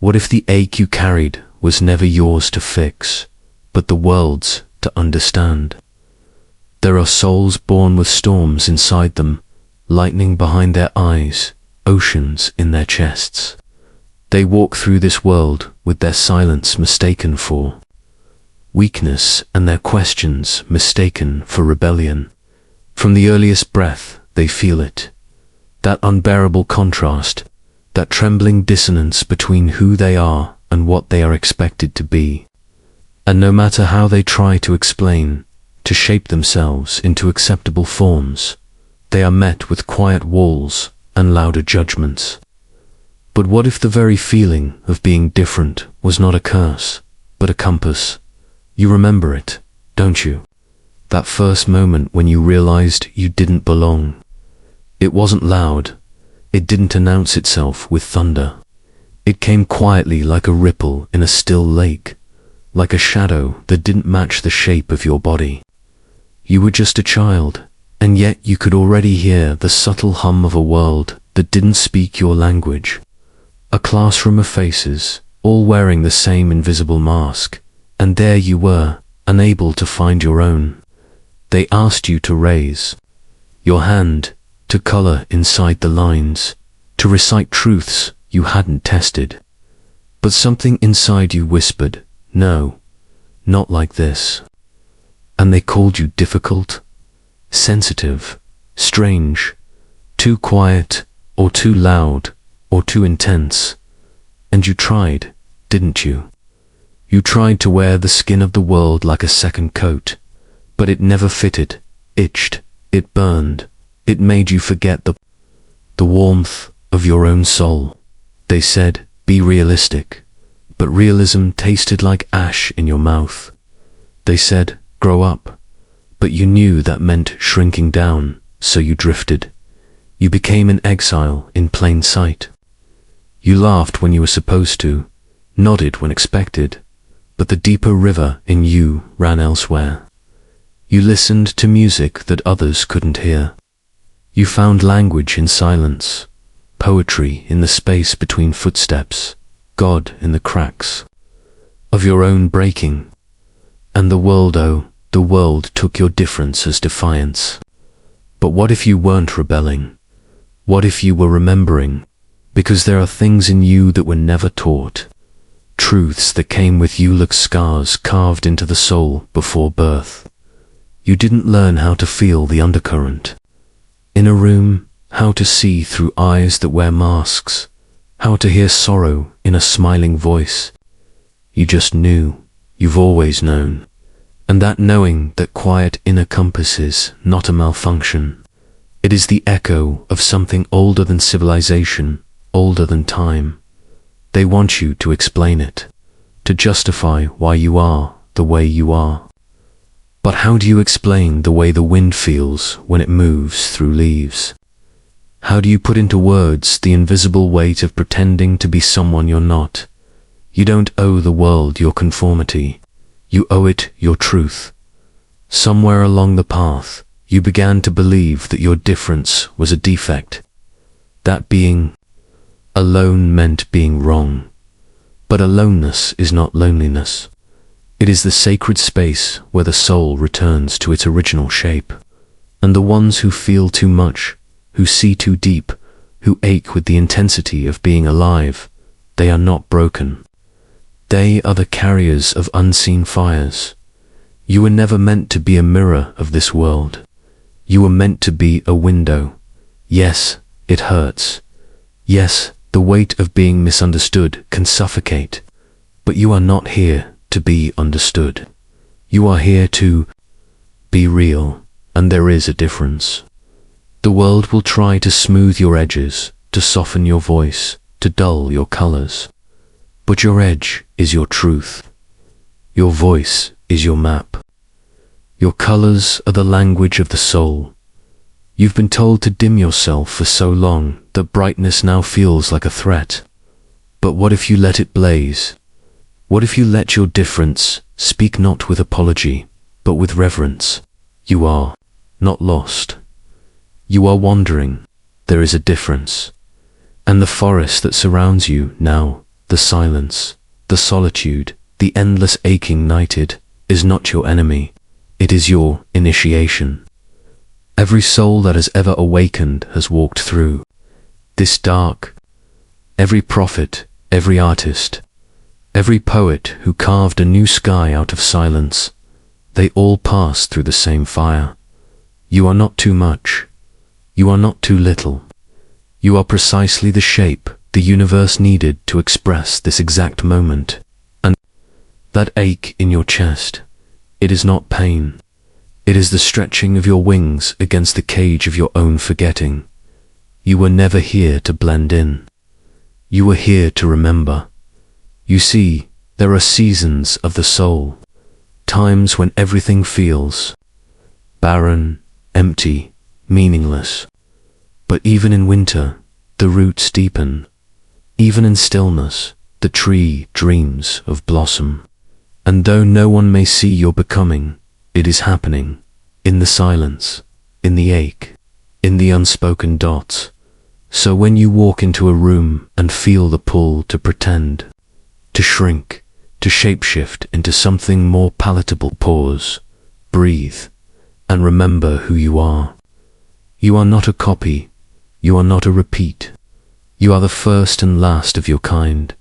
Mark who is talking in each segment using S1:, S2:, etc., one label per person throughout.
S1: What if the ache you carried was never yours to fix, but the world's to understand? There are souls born with storms inside them, lightning behind their eyes, oceans in their chests. They walk through this world with their silence mistaken for weakness and their questions mistaken for rebellion. From the earliest breath they feel it, that unbearable contrast, that trembling dissonance between who they are and what they are expected to be. And no matter how they try to explain, to shape themselves into acceptable forms, they are met with quiet walls and louder judgments. But what if the very feeling of being different was not a curse, but a compass? You remember it, don't you? That first moment when you realized you didn't belong. It wasn't loud. It didn't announce itself with thunder. It came quietly like a ripple in a still lake, like a shadow that didn't match the shape of your body. You were just a child, and yet you could already hear the subtle hum of a world that didn't speak your language. A classroom of faces, all wearing the same invisible mask, and there you were, unable to find your own. They asked you to raise your hand, to color inside the lines, to recite truths you hadn't tested. But something inside you whispered, no, not like this. And they called you difficult, sensitive, strange, too quiet, or too loud, or too intense. And you tried, didn't you? You tried to wear the skin of the world like a second coat, but it never fitted, itched, it burned. It made you forget the warmth of your own soul. They said, be realistic, but realism tasted like ash in your mouth. They said, grow up, but you knew that meant shrinking down, so you drifted. You became an exile in plain sight. You laughed when you were supposed to, nodded when expected, but the deeper river in you ran elsewhere. You listened to music that others couldn't hear. You found language in silence, poetry in the space between footsteps, God in the cracks of your own breaking. And the world, oh, the world took your difference as defiance. But what if you weren't rebelling? What if you were remembering? Because there are things in you that were never taught. Truths that came with you like scars carved into the soul before birth. You didn't learn how to feel the undercurrent. In a room, how to see through eyes that wear masks, how to hear sorrow in a smiling voice. You just knew, you've always known, and that knowing that quiet inner compass is not a malfunction. It is the echo of something older than civilization, older than time. They want you to explain it, to justify why you are the way you are. But how do you explain the way the wind feels when it moves through leaves? How do you put into words the invisible weight of pretending to be someone you're not? You don't owe the world your conformity. You owe it your truth. Somewhere along the path, you began to believe that your difference was a defect, that being alone meant being wrong. But aloneness is not loneliness. It is the sacred space where the soul returns to its original shape. And the ones who feel too much, who see too deep, who ache with the intensity of being alive, they are not broken. They are the carriers of unseen fires. You were never meant to be a mirror of this world. You were meant to be a window. Yes, it hurts. Yes, the weight of being misunderstood can suffocate. But you are not here to be understood. You are here to be real, and there is a difference. The world will try to smooth your edges, to soften your voice, to dull your colors. But your edge is your truth. Your voice is your map. Your colors are the language of the soul. You've been told to dim yourself for so long that brightness now feels like a threat. But what if you let it blaze? What if you let your difference speak not with apology, but with reverence? You are not lost. You are wandering. There is a difference. And the forest that surrounds you now, the the silence, the solitude, the endless aching nighted, is not your enemy, it is your initiation. Every soul that has ever awakened has walked through this dark. Every prophet, every artist, every poet who carved a new sky out of silence, they all passed through the same fire. You are not too much. You are not too little. You are precisely the shape the universe needed to express this exact moment. And that ache in your chest, it is not pain. It is the stretching of your wings against the cage of your own forgetting. You were never here to blend in. You were here to remember. You see, there are seasons of the soul, times when everything feels barren, empty, meaningless. But even in winter, the roots deepen. Even in stillness, the tree dreams of blossom. And though no one may see your becoming, it is happening, in the silence, in the ache, in the unspoken dots. So when you walk into a room and feel the pull to pretend, to shrink, to shapeshift into something more palatable, pause, breathe, and remember who you are. You are not a copy, you are not a repeat. You are the first and last of your kind.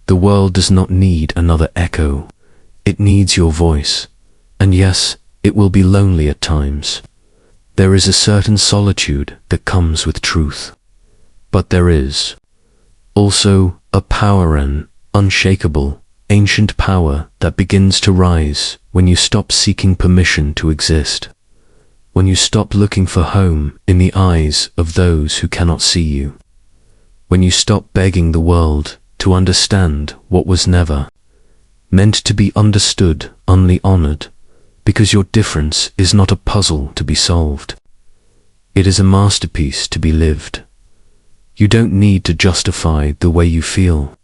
S1: The world does not need another echo. It needs your voice. And yes, it will be lonely at times. There is a certain solitude that comes with truth. But there is also a power, an unshakable, ancient power that begins to rise when you stop seeking permission to exist. When you stop looking for home in the eyes of those who cannot see you. When you stop begging the world to understand what was never meant to be understood, only honored, because your difference is not a puzzle to be solved. It is a masterpiece to be lived. You don't need to justify the way you feel.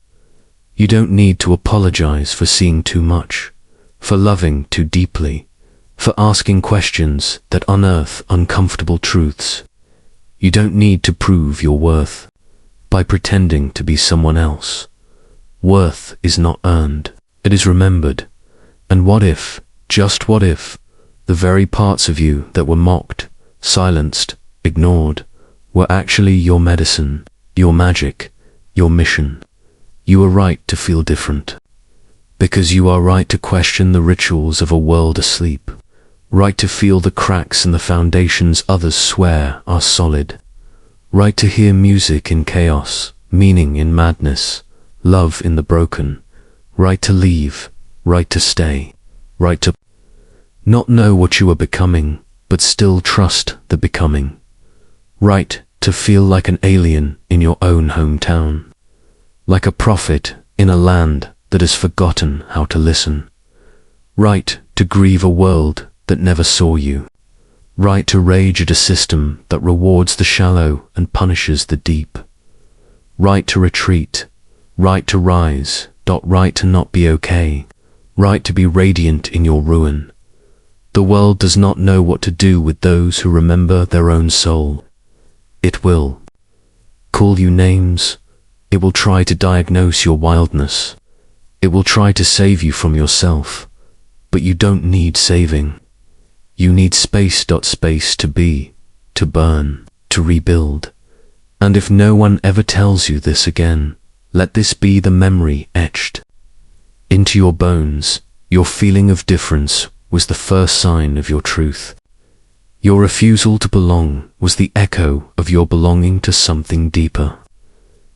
S1: You don't need to apologize for seeing too much, for loving too deeply, for asking questions that unearth uncomfortable truths. You don't need to prove your worth by pretending to be someone else. Worth is not earned, it is remembered. And what if, just what if, the very parts of you that were mocked, silenced, ignored, were actually your medicine, your magic, your mission? You are right to feel different, because you are right to question the rituals of a world asleep, right to feel the cracks in the foundations others swear are solid, right to hear music in chaos, meaning in madness, love in the broken, right to leave, right to stay, right to not know what you are becoming, but still trust the becoming, right to feel like an alien in your own hometown, like a prophet in a land that has forgotten how to listen, right to grieve a world that never saw you, right to rage at a system that rewards the shallow and punishes the deep, right to retreat, right to rise, right to not be okay, right to be radiant in your ruin. The world does not know what to do with those who remember their own soul. It will call you names. It will try to diagnose your wildness. It will try to save you from yourself. But you don't need saving. You need space to be, to burn, to rebuild. And if no one ever tells you this again, let this be the memory etched into your bones. Your feeling of difference was the first sign of your truth. Your refusal to belong was the echo of your belonging to something deeper.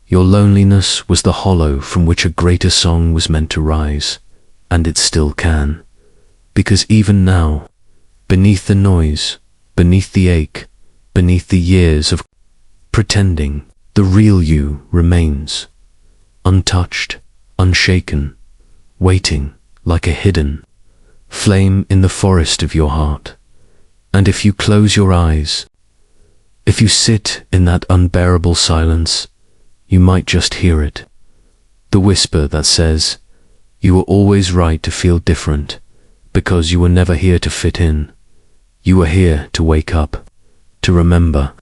S1: Your loneliness was the hollow from which a greater song was meant to rise, and it still can. Because even now, beneath the noise, beneath the ache, beneath the years of pretending, the real you remains, untouched, unshaken, waiting like a hidden flame in the forest of your heart. And if you close your eyes, if you sit in that unbearable silence, you might just hear it, the whisper that says, you were always right to feel different, because you were never here to fit in. You were here to wake up, to remember,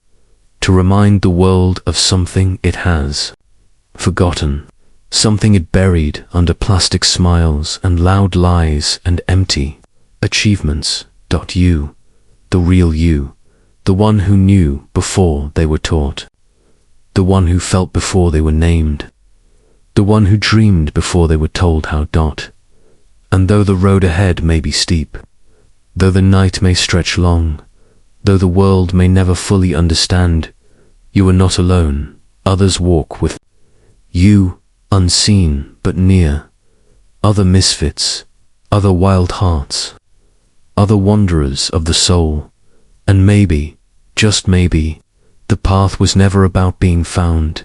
S1: to remind the world of something it has forgotten, Something it buried under plastic smiles and loud lies and empty achievements. You, the real you, the one who knew before they were taught, the one who felt before they were named, the one who dreamed before they were told how. And though the road ahead may be steep, though the night may stretch long, though the world may never fully understand, you are not alone. Others walk with you, unseen but near, other misfits, other wild hearts, other wanderers of the soul. And maybe, just maybe, the path was never about being found,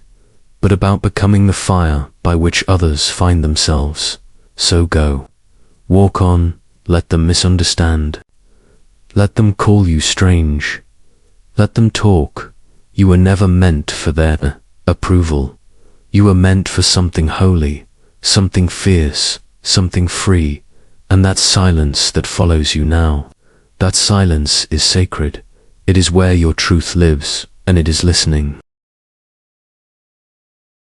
S1: but about becoming the fire by which others find themselves. So go, walk on, let them misunderstand. Let them call you strange. Let them talk. You were never meant for their approval. You were meant for something holy, something fierce, something free. And that silence that follows you now, that silence is sacred. It is where your truth lives, and it is listening.